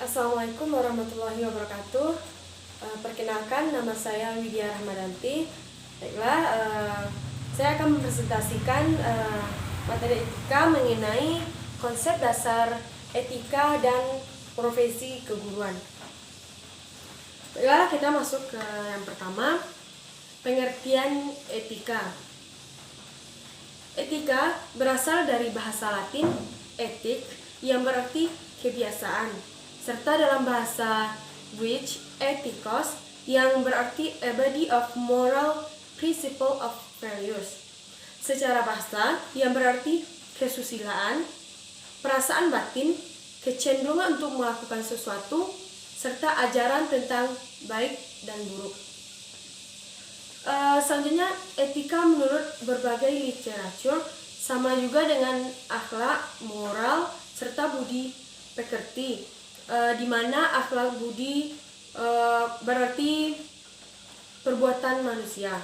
Assalamualaikum warahmatullahi wabarakatuh. Perkenalkan, nama saya Widya Rahmadanti. Baiklah, saya akan mempresentasikan materi etika mengenai konsep dasar etika dan profesi keguruan. Baiklah, kita masuk ke yang pertama, pengertian etika. Etika berasal dari bahasa Latin etik yang berarti kebiasaan, serta dalam bahasa Greek ethikos yang berarti a body of moral principle of values. Secara bahasa yang berarti kesusilaan, perasaan batin, kecenderungan untuk melakukan sesuatu, serta ajaran tentang baik dan buruk. Selanjutnya, etika menurut berbagai literatur sama juga dengan akhlak, moral, serta budi pekerti, di mana akhlak budi berarti perbuatan manusia.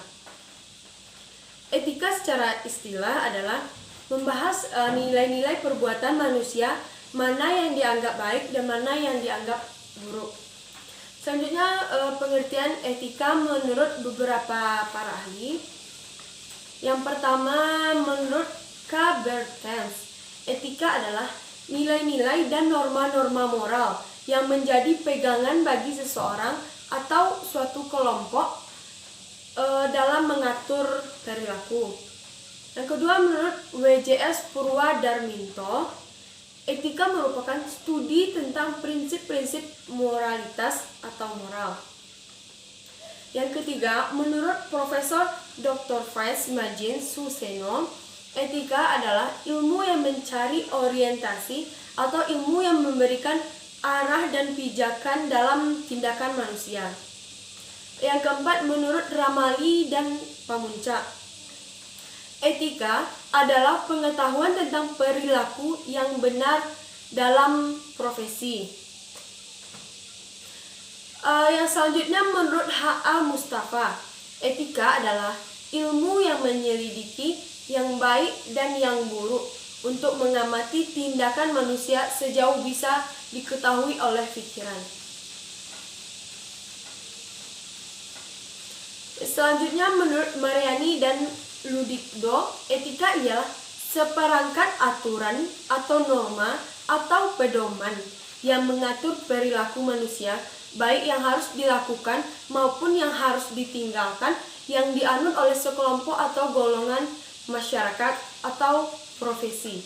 Etika secara istilah adalah membahas nilai-nilai perbuatan manusia, mana yang dianggap baik dan mana yang dianggap buruk. Selanjutnya, pengertian etika menurut beberapa para ahli. Yang pertama, menurut K. Bertens, etika adalah nilai-nilai dan norma-norma moral yang menjadi pegangan bagi seseorang atau suatu kelompok dalam mengatur perilaku. Yang kedua, menurut W.J.S. Purwadarminto, etika merupakan studi tentang prinsip-prinsip moralitas atau moral. Yang ketiga, menurut Profesor Dr. Fritz Imagine Suseno, etika adalah ilmu yang mencari orientasi atau ilmu yang memberikan arah dan pijakan dalam tindakan manusia. Yang keempat, menurut Ramali dan Pamuncak, etika adalah pengetahuan tentang perilaku yang benar dalam profesi. Yang selanjutnya, menurut H.A. Mustafa, etika adalah ilmu yang menyelidiki yang baik dan yang buruk untuk mengamati tindakan manusia sejauh bisa diketahui oleh pikiran. Selanjutnya, menurut Mariani dan Ludwigdo, etika ialah seperangkat aturan atau norma atau pedoman yang mengatur perilaku manusia, baik yang harus dilakukan maupun yang harus ditinggalkan, yang dianut oleh sekelompok atau golongan masyarakat atau profesi.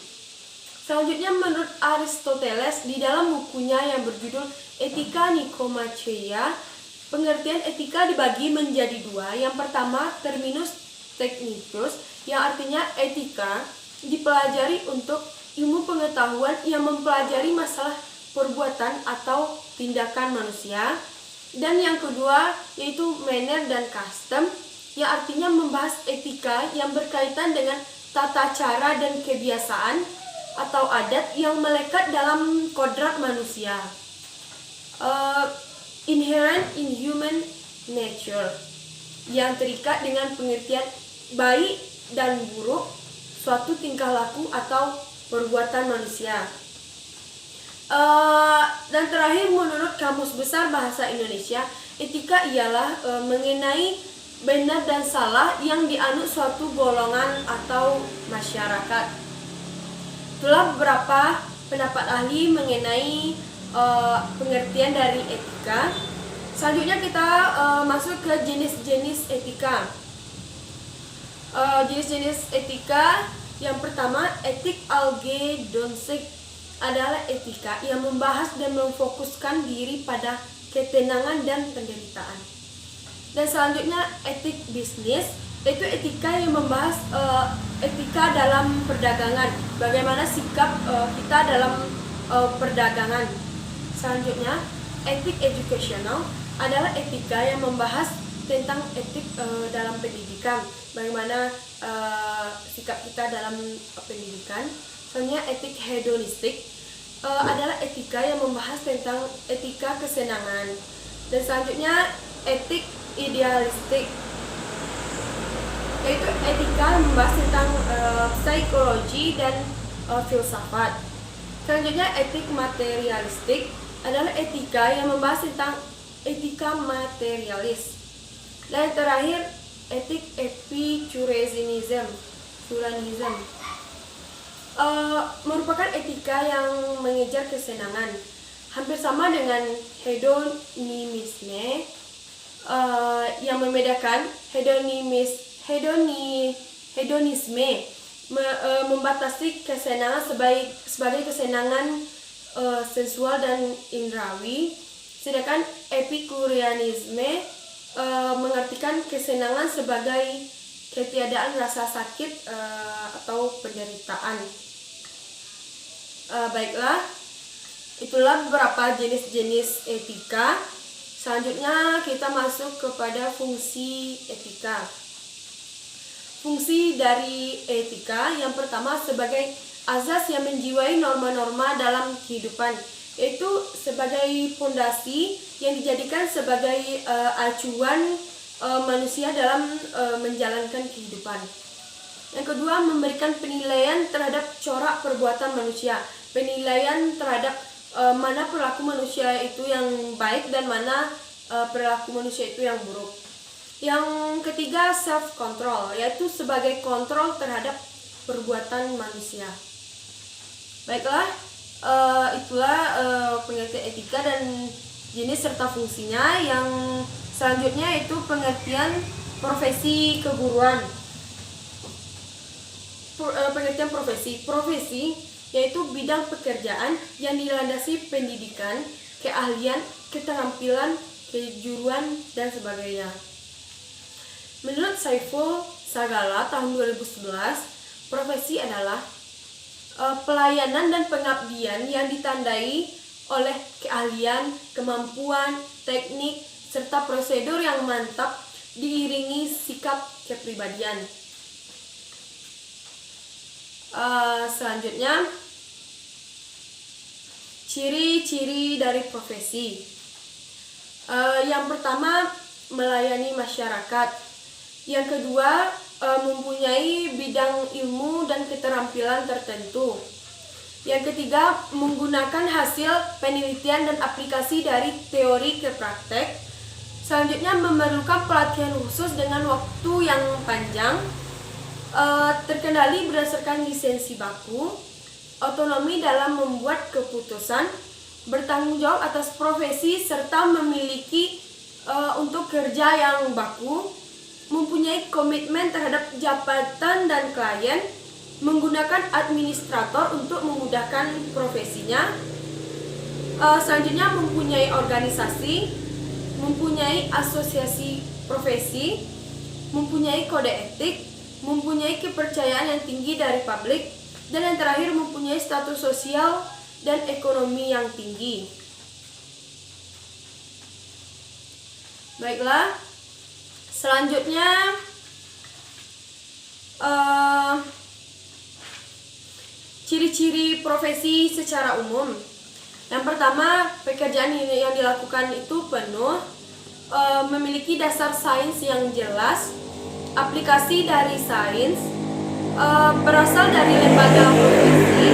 Selanjutnya, menurut Aristoteles di dalam bukunya yang berjudul Etika Nikomacheia, pengertian etika dibagi menjadi dua. Yang pertama, terminus technicus, yang artinya etika dipelajari untuk ilmu pengetahuan yang mempelajari masalah perbuatan atau tindakan manusia. Dan yang kedua, yaitu manner dan custom, yang artinya membahas etika yang berkaitan dengan tata cara dan kebiasaan atau adat yang melekat dalam kodrat manusia. Inherent in human nature, yang terikat dengan pengertian baik dan buruk suatu tingkah laku atau perbuatan manusia. Dan terakhir, menurut Kamus Besar Bahasa Indonesia, etika ialah mengenai benar dan salah yang dianut suatu golongan atau masyarakat. Itulah beberapa pendapat ahli mengenai pengertian dari etika. Selanjutnya kita masuk ke jenis-jenis etika. Jenis-jenis etika yang pertama, etik algedonsik, adalah etika yang membahas dan memfokuskan diri pada ketenangan dan penderitaan. Dan selanjutnya, etik bisnis, yaitu etika yang membahas etika dalam perdagangan, bagaimana sikap kita dalam perdagangan. Selanjutnya, etik educational adalah etika yang membahas tentang etik dalam pendidikan, bagaimana sikap kita dalam pendidikan. Selanjutnya, etik hedonistik adalah etika yang membahas tentang etika kesenangan. Dan selanjutnya, etik idealistik, yaitu etika membahas tentang psikologi dan filsafat. Selanjutnya, etik materialistik adalah etika yang membahas tentang etika materialis. Dan yang terakhir, etik Epicureanism, merupakan etika yang mengejar kesenangan, hampir sama dengan hedonimisme. Yang membedakan hedonisme membatasi kesenangan sebagai kesenangan sensual dan indrawi, sedangkan epikureanisme mengartikan kesenangan sebagai ketiadaan rasa sakit atau penderitaan. Baiklah, itulah beberapa jenis-jenis etika. Selanjutnya kita masuk kepada fungsi etika. Fungsi dari etika yang pertama sebagai azas yang menjiwai norma-norma dalam kehidupan, yaitu sebagai fondasi yang dijadikan sebagai acuan manusia dalam menjalankan kehidupan. Yang kedua, memberikan penilaian terhadap corak perbuatan manusia, penilaian terhadap mana perilaku manusia itu yang baik dan mana perilaku manusia itu yang buruk. Yang ketiga, self control, yaitu sebagai kontrol terhadap perbuatan manusia. Baiklah, itulah pengertian etika dan jenis serta fungsinya. Yang selanjutnya itu pengertian profesi keguruan. Pengertian profesi yaitu bidang pekerjaan yang dilandasi pendidikan, keahlian, keterampilan, kejuruan, dan sebagainya. Menurut Saiful Sagala tahun 2011, profesi adalah pelayanan dan pengabdian yang ditandai oleh keahlian, kemampuan, teknik, serta prosedur yang mantap diiringi sikap kepribadian. Selanjutnya, ciri-ciri dari profesi. Yang pertama, melayani masyarakat. Yang kedua, mempunyai bidang ilmu dan keterampilan tertentu. Yang ketiga, menggunakan hasil penelitian dan aplikasi dari teori ke praktek. Selanjutnya, memerlukan pelatihan khusus dengan waktu yang panjang, terkendali berdasarkan lisensi baku, otonomi dalam membuat keputusan, bertanggung jawab atas profesi, serta memiliki untuk kerja yang baku, mempunyai komitmen terhadap jabatan dan klien, menggunakan administrator untuk memudahkan profesinya. Selanjutnya, mempunyai organisasi, mempunyai asosiasi profesi, mempunyai kode etik, mempunyai kepercayaan yang tinggi dari publik, dan yang terakhir mempunyai status sosial dan ekonomi yang tinggi. Baiklah, selanjutnya ciri-ciri profesi secara umum. Yang pertama, pekerjaan yang dilakukan itu penuh, memiliki dasar sains yang jelas, aplikasi dari sains, berasal dari lembaga profesi,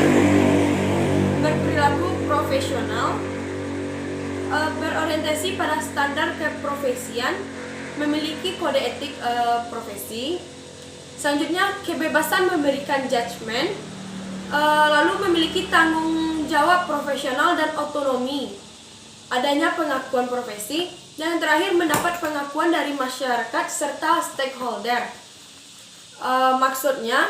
berperilaku profesional, berorientasi pada standar keprofesian, memiliki kode etik profesi. Selanjutnya, kebebasan memberikan judgement, lalu memiliki tanggung jawab profesional dan otonomi, adanya pengakuan profesi, dan yang terakhir mendapat pengakuan dari masyarakat serta stakeholder. Maksudnya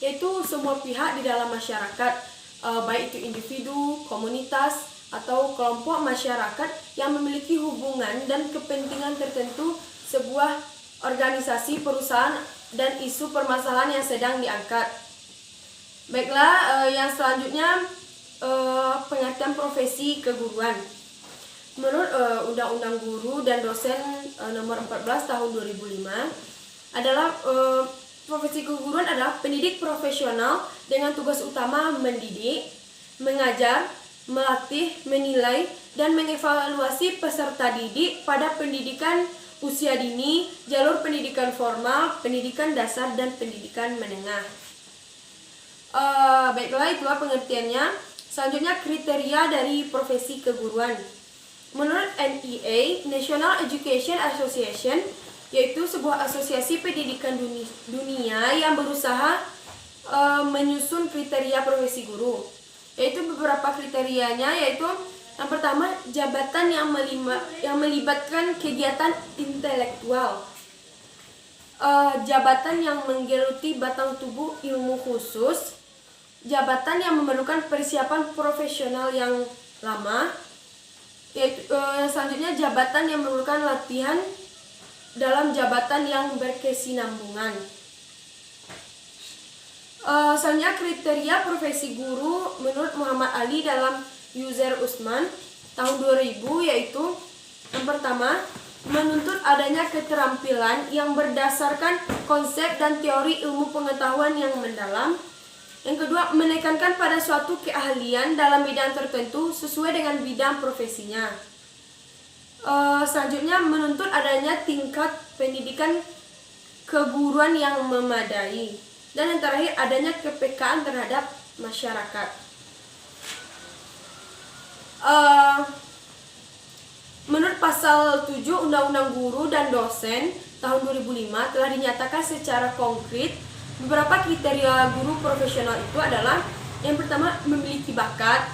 yaitu semua pihak di dalam masyarakat, baik itu individu, komunitas, atau kelompok masyarakat yang memiliki hubungan dan kepentingan tertentu sebuah organisasi, perusahaan, dan isu permasalahan yang sedang diangkat. Baiklah, yang selanjutnya pengertian profesi keguruan. Menurut Undang-Undang Guru dan Dosen nomor 14 tahun 2005 adalah profesi keguruan adalah pendidik profesional dengan tugas utama mendidik, mengajar, melatih, menilai, dan mengevaluasi peserta didik pada pendidikan usia dini, jalur pendidikan formal, pendidikan dasar, dan pendidikan menengah. Baiklah, itulah pengertiannya. Selanjutnya kriteria dari profesi keguruan. Menurut NEA, National Education Association, yaitu sebuah asosiasi pendidikan dunia yang berusaha menyusun kriteria profesi guru. Yaitu beberapa kriterianya, yaitu yang pertama, jabatan yang melibatkan kegiatan intelektual. Jabatan yang menggeluti batang tubuh ilmu khusus. Jabatan yang memerlukan persiapan profesional yang lama. Yaitu, selanjutnya jabatan yang memerlukan latihan dalam jabatan yang berkesinambungan. Selanjutnya kriteria profesi guru menurut Muhammad Ali dalam User Usman tahun 2000, yaitu yang pertama, menuntut adanya keterampilan yang berdasarkan konsep dan teori ilmu pengetahuan yang mendalam. Yang kedua, menekankan pada suatu keahlian dalam bidang tertentu sesuai dengan bidang profesinya. Selanjutnya, menuntut adanya tingkat pendidikan keguruan yang memadai. Dan yang terakhir, adanya kepekaan terhadap masyarakat. Menurut pasal 7 Undang-Undang Guru dan Dosen tahun 2005 telah dinyatakan secara konkret beberapa kriteria guru profesional itu adalah yang pertama, memiliki bakat,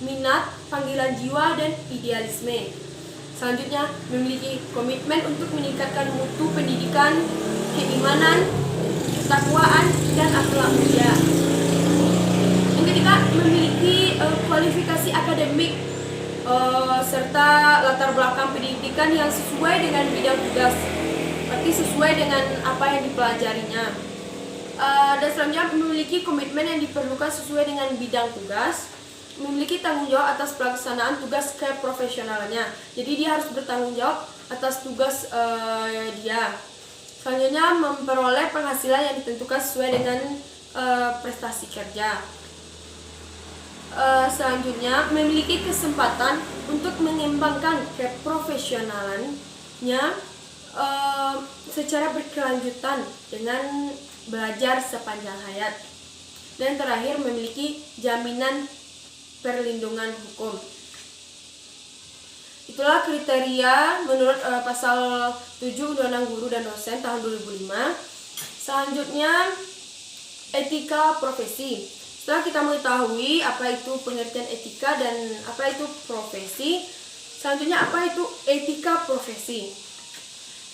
minat, panggilan jiwa, dan idealisme. Selanjutnya, memiliki komitmen untuk meningkatkan mutu pendidikan, keimanan, ketakwaan, dan akhlak mulia. Yang ketiga, memiliki kualifikasi akademik serta latar belakang pendidikan yang sesuai dengan bidang tugas, berarti sesuai dengan apa yang dipelajarinya. Dan selanjutnya, memiliki komitmen yang diperlukan sesuai dengan bidang tugas, memiliki tanggung jawab atas pelaksanaan tugas keprofesionalnya. Jadi dia harus bertanggung jawab atas tugas dia. Selanjutnya, memperoleh penghasilan yang ditentukan sesuai dengan prestasi kerja. Selanjutnya, memiliki kesempatan untuk mengembangkan keprofesionalannya secara berkelanjutan dengan belajar sepanjang hayat. Dan terakhir, memiliki jaminan perlindungan hukum. Itulah kriteria menurut pasal 7 Undang-Undang Guru dan Dosen tahun 2005. Selanjutnya, etika profesi. Setelah kita mengetahui apa itu pengertian etika dan apa itu profesi, selanjutnya apa itu etika profesi.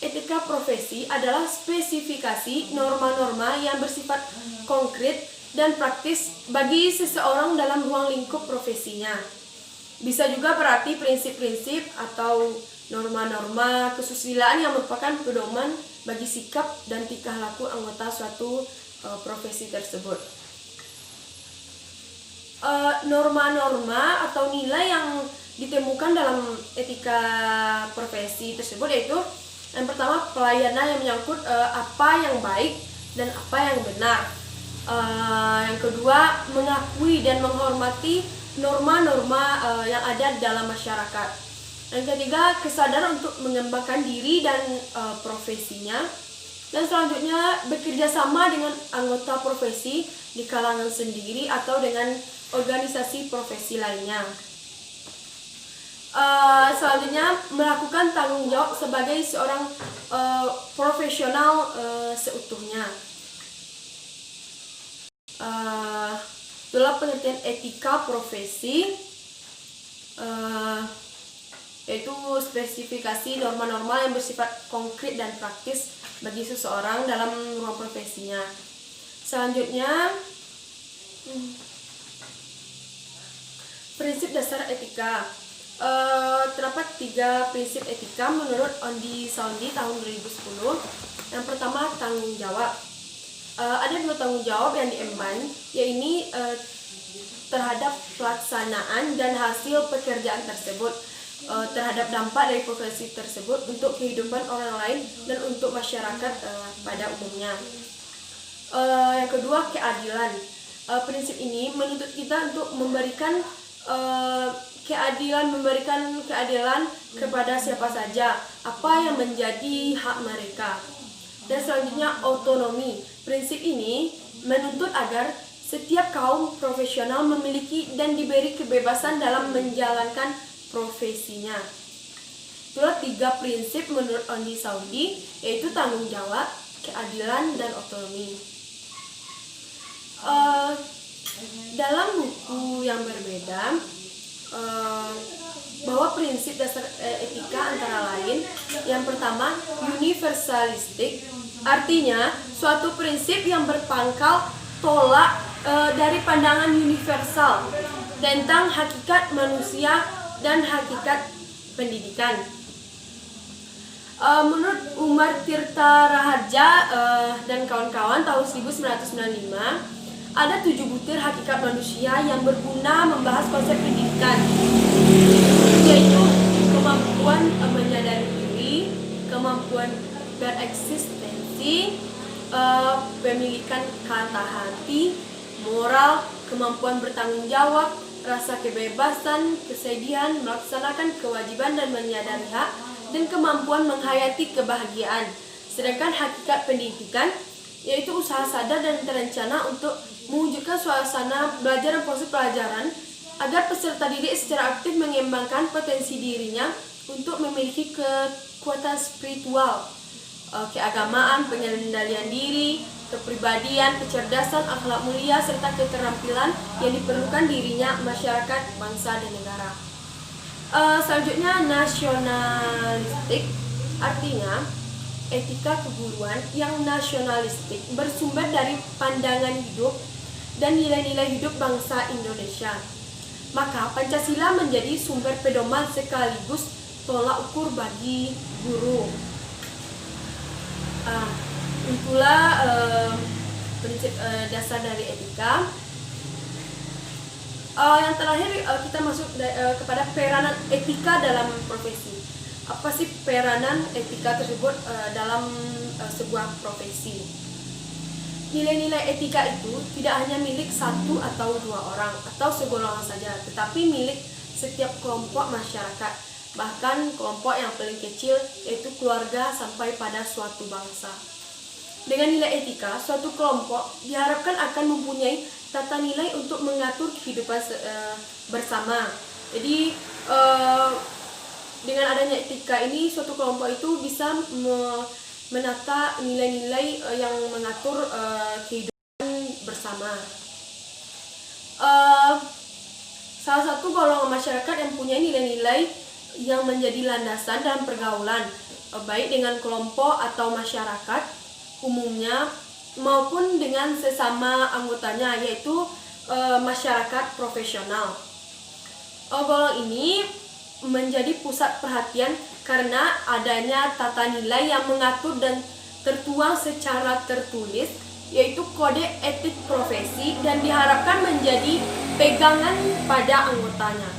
Etika profesi adalah spesifikasi norma-norma yang bersifat konkret dan praktis bagi seseorang dalam ruang lingkup profesinya. Bisa juga berarti prinsip-prinsip atau norma-norma kesusilaan yang merupakan pedoman bagi sikap dan tingkah laku anggota suatu profesi tersebut. Norma-norma atau nilai yang ditemukan dalam etika profesi tersebut yaitu yang pertama, pelayanan yang menyangkut apa yang baik dan apa yang benar. Yang kedua, mengakui dan menghormati norma-norma yang ada dalam masyarakat. Yang ketiga, kesadaran untuk mengembangkan diri dan profesinya. Dan selanjutnya, bekerja sama dengan anggota profesi di kalangan sendiri atau dengan organisasi profesi lainnya. Selanjutnya, melakukan tanggung jawab sebagai seorang profesional seutuhnya. Itulah pengertian etika profesi, yaitu spesifikasi norma-norma yang bersifat konkret dan praktis bagi seseorang dalam ruang profesinya. Selanjutnya, prinsip dasar etika. Terdapat 3 prinsip etika menurut Ondi Saundi tahun 2010. Yang pertama, tanggung jawab. Ada 2 tanggung jawab yang diemban, yaitu terhadap pelaksanaan dan hasil pekerjaan tersebut, terhadap dampak dari profesi tersebut untuk kehidupan orang lain dan untuk masyarakat pada umumnya. Yang kedua, keadilan. Prinsip ini menuntut kita untuk memberikan keadilan kepada siapa saja, apa yang menjadi hak mereka. Dan selanjutnya, otonomi. Prinsip ini menuntut agar setiap kaum profesional memiliki dan diberi kebebasan dalam menjalankan profesinya. Itulah 3 prinsip menurut Ondi Saudi, yaitu tanggung jawab, keadilan, dan otonomi. Dalam buku yang berbeda, bahwa prinsip dasar etika antara lain, yang pertama universalistik, artinya suatu prinsip yang berpangkal tolak dari pandangan universal tentang hakikat manusia dan hakikat pendidikan. Menurut Umar Tirta Raharja dan kawan-kawan tahun 1995, ada 7 butir hakikat manusia yang berguna membahas konsep pendidikan, yaitu kemampuan menyadari diri, kemampuan bereksistensi, pemilikan kata hati, moral, kemampuan bertanggung jawab, rasa kebebasan, kesedihan, melaksanakan kewajiban dan menyadari hak, dan kemampuan menghayati kebahagiaan. Sedangkan hakikat pendidikan yaitu usaha sadar dan terencana untuk mewujudkan suasana belajar dan proses pelajaran agar peserta didik secara aktif mengembangkan potensi dirinya untuk memiliki kekuatan spiritual, keagamaan, pengendalian diri, kepribadian, kecerdasan, akhlak mulia, serta keterampilan yang diperlukan dirinya, masyarakat, bangsa, dan negara. Selanjutnya nasionalistik, artinya etika keguruan yang nasionalistik bersumber dari pandangan hidup dan nilai-nilai hidup bangsa Indonesia. Maka Pancasila menjadi sumber pedoman sekaligus tolak ukur bagi guru. Itulah prinsip dasar dari etika. Yang terakhir kita masuk kepada peranan etika dalam profesi. Apa sih peranan etika tersebut dalam sebuah profesi? Nilai-nilai etika itu tidak hanya milik 1 atau 2 orang atau segolongan saja, tetapi milik setiap kelompok masyarakat, bahkan kelompok yang paling kecil yaitu keluarga sampai pada suatu bangsa. Dengan nilai etika, suatu kelompok diharapkan akan mempunyai tata nilai untuk mengatur kehidupan bersama. Jadi dengan adanya etika ini, suatu kelompok itu bisa menata nilai-nilai yang mengatur kehidupan bersama. Salah satu golongan masyarakat yang punya nilai-nilai yang menjadi landasan dalam pergaulan, baik dengan kelompok atau masyarakat umumnya maupun dengan sesama anggotanya, yaitu masyarakat profesional. Golongan ini menjadi pusat perhatian karena adanya tata nilai yang mengatur dan tertuang secara tertulis, yaitu kode etik profesi, dan diharapkan menjadi pegangan pada anggotanya.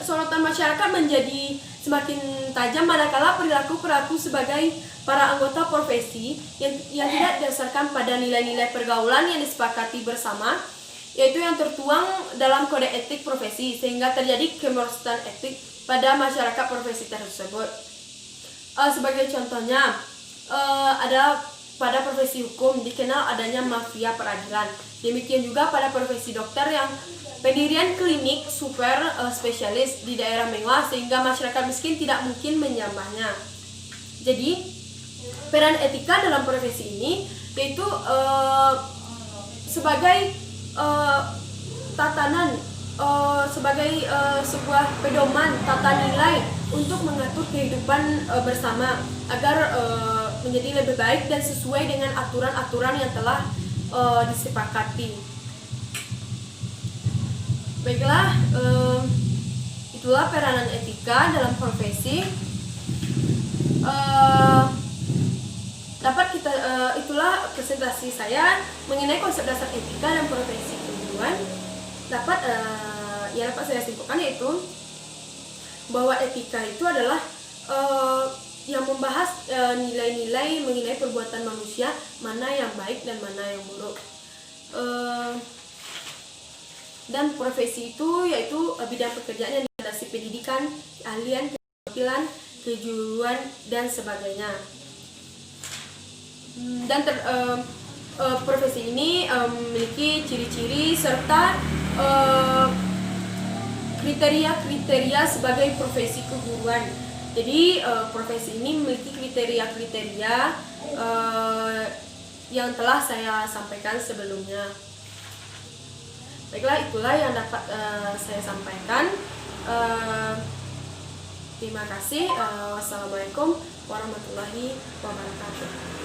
Sorotan masyarakat menjadi semakin tajam manakala perilaku sebagai para anggota profesi yang tidak didasarkan pada nilai-nilai pergaulan yang disepakati bersama, yaitu yang tertuang dalam kode etik profesi, sehingga terjadi kemerosotan etik pada masyarakat profesi tersebut. Sebagai contohnya, ada pada profesi hukum dikenal adanya mafia peradilan. Demikian juga pada profesi dokter yang pendirian klinik super spesialis di daerah mewah, sehingga masyarakat miskin tidak mungkin menyambahnya. Jadi, peran etika dalam profesi ini yaitu sebagai tatanan, sebagai sebuah pedoman tata nilai untuk mengatur kehidupan bersama agar menjadi lebih baik dan sesuai dengan aturan-aturan yang telah disepakati. Baiklah, itulah peranan etika dalam profesi. Itulah presentasi saya mengenai konsep dasar etika dan profesi keguruan. Dapat saya simpulkan yaitu bahwa etika itu adalah yang membahas nilai-nilai mengenai perbuatan manusia, mana yang baik dan mana yang buruk. Dan profesi itu yaitu bidang pekerjaan yang dilandasi pendidikan, keahlian, keterampilan, kejuruan, dan sebagainya. Profesi ini memiliki ciri-ciri serta kriteria-kriteria sebagai profesi keguruan. Jadi profesi ini memiliki kriteria-kriteria yang telah saya sampaikan sebelumnya. Baiklah, itulah yang dapat saya sampaikan. Terima kasih. Wassalamualaikum warahmatullahi wabarakatuh.